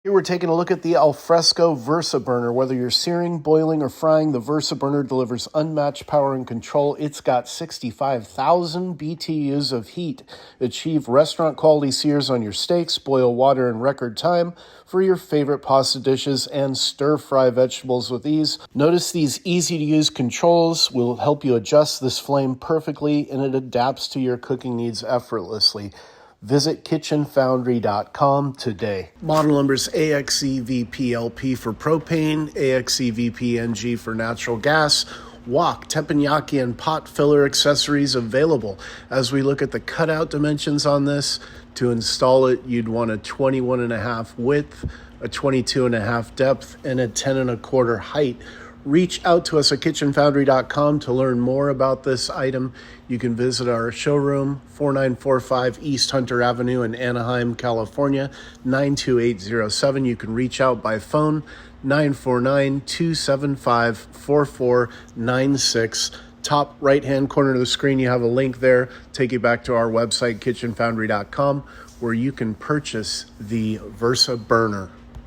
Here we're taking a look at the Alfresco Versa Burner. Whether you're searing, boiling, or frying, the Versa Burner delivers unmatched power and control. It's got 65,000 BTUs of heat. Achieve restaurant-quality sears on your steaks, boil water in record time for your favorite pasta dishes, and stir-fry vegetables with ease. Notice these easy-to-use controls will help you adjust this flame perfectly, and it adapts to your cooking needs effortlessly. Visit kitchenfoundry.com today. Model numbers AXEVPLP for propane, AXEVPNG for natural gas, wok, teppanyaki, and pot filler accessories available. As we look at the cutout dimensions on this, to install it, you'd want a 21.5 width, a 22.5 depth, and a 10.25 height. Reach out to us at kitchenfoundry.com to learn more about this item. You can visit our showroom, 4945 East Hunter Avenue in Anaheim, California, 92807. You can reach out by phone, 949-275-4496. Top right-hand corner of the screen, you have a link there. Take you back to our website, kitchenfoundry.com, where you can purchase the Versa Burner.